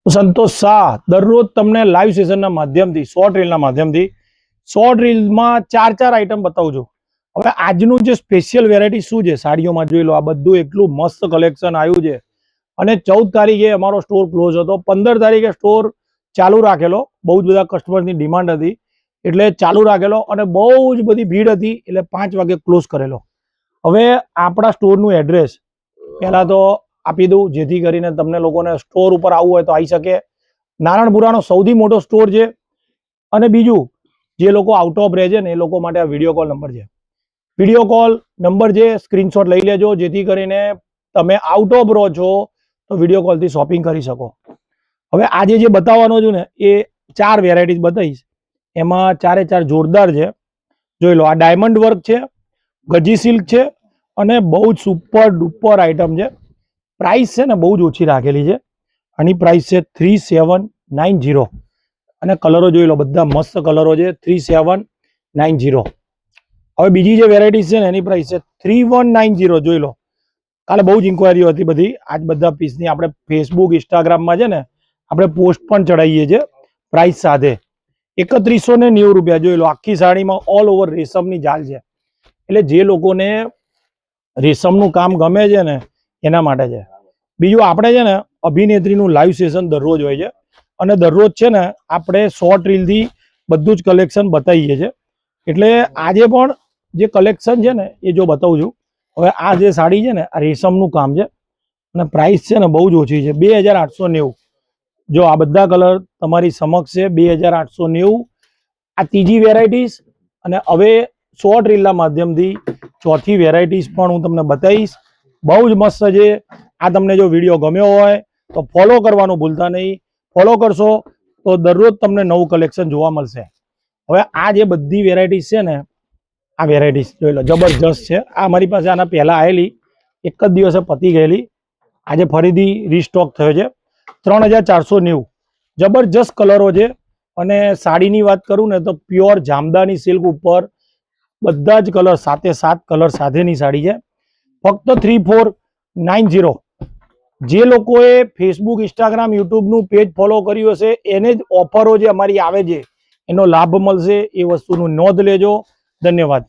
સંતોષ શાહ દરરોજ તમને લાઈવ સેશનના માધ્યમથી શોર્ટ રીલમાં ચાર આઈટમ બતાવું છું. હવે આજનું જે સ્પેશિયલ વેરાયટી શું છે સાડીઓમાં જોઈ લો. આ બધું એટલું મસ્ત કલેક્શન આવ્યું છે અને 14 તારીખે અમારો સ્ટોર ક્લોઝ હતો. 15 તારીખે સ્ટોર ચાલુ રાખેલો. બહુ જ બધા કસ્ટમરની ડિમાન્ડ હતી એટલે ચાલુ રાખેલો અને બહુ જ બધી ભીડ હતી એટલે 5 વાગે ક્લોઝ કરેલો. હવે આપણા સ્ટોરનું એડ્રેસ પહેલા તો આપી દઉં જેથી કરીને તમને લોકોને સ્ટોર ઉપર આવવું હોય તો આવી શકે. નારણપુરાનો સૌથી મોટો સ્ટોર છે. અને બીજું જે લોકો આઉટ ઓફ રહે છે ને એ લોકો માટે આ વિડીયો કોલ નંબર છે. વિડીયો કોલ નંબર છે, સ્ક્રીનશોટ લઈ લેજો જેથી કરીને તમે આઉટ ઓફ રહો છો તો વિડીયો કોલથી શોપિંગ કરી શકો. હવે આજે જે બતાવવાનો છું ને એ 4 વેરાયટીઝ બતાવીશ. એમાં ચારે ચાર જોરદાર છે. જોઈ લો, આ ડાયમંડ વર્ક છે, ગજી સિલ્ક છે અને બહુ જ સુપર ડુપર આઈટમ છે. પ્રાઇસ છે ને બહુ જ ઓછી રાખેલી છે. આની પ્રાઇસ છે 3790 અને કલરો જોઈ લો, બધા મસ્ત કલરો છે. 3790. હવે બીજી જે વેરાયટી છે ને એની પ્રાઇસ છે 3190. જોઈ લો, કાલે બહુ જ ઇન્ક્વાયરીઓ હતી બધી. આજ બધા પીસની આપણે ફેસબુક ઇન્સ્ટાગ્રામમાં છે ને આપણે પોસ્ટ પણ ચડાવીએ છીએ પ્રાઇસ સાથે. 3190 રૂપિયા. જોઈ લો, આખી સાડીમાં ઓલ ઓવર રેશમની જાલ છે. એટલે જે લોકોને રેશમનું કામ ગમે છે ને એના માટે છે. બીજું આપણે છે ને અભિનેત્રીનું લાઈવ સેશન દરરોજ હોય છે અને દરરોજ છે ને આપણે શોર્ટ રીલથી બધું જ કલેક્શન બતાવીએ છીએ. એટલે આજે પણ જે કલેક્શન છે ને એ જો બતાવું છું. હવે આ જે સાડી છે ને આ રેશમનું કામ છે અને પ્રાઇસ છે ને બહુ જ ઓછી છે 2890. જો આ બધા કલર તમારી સમક્ષ છે 2890. આ ત્રીજી વેરાયટીઝ અને હવે શોર્ટ રીલના માધ્યમથી ચોથી વેરાયટીઝ પણ હું તમને બતાવીશ. બહુ જ મસ્ત છે. આ તમને જો વિડીયો ગમ્યો હોય તો ફોલો કરવાનું ભૂલતા નહીં. ફોલો કરશો તો દરરોજ તમને નવું કલેક્શન જોવા મળશે. હવે આ જે બધી વેરાયટીઝ છે ને આ વેરાયટીઝ જોઈ લો, જબરજસ્ત છે. આ મારી પાસે આના પહેલાં આવેલી, એક જ દિવસે પતી ગયેલી. આજે ફરીથી રીસ્ટોક થયો છે. 3490. જબરજસ્ત કલરો છે. અને સાડીની વાત કરું ને તો પ્યોર જામદાની સિલ્ક ઉપર બધા જ કલર 7 કલર સાથેની સાડી છે. ફક્ત 3490. જે લોકોએ ફેસબુક, ઇન્સ્ટાગ્રામ, યુટ્યુબનું પેજ ફોલો કર્યું હશે એને જ ઓફરો જે અમારી આવે છે એનો લાભ મળશે. એ વસ્તુનું નોંધ લેજો. ધન્યવાદ.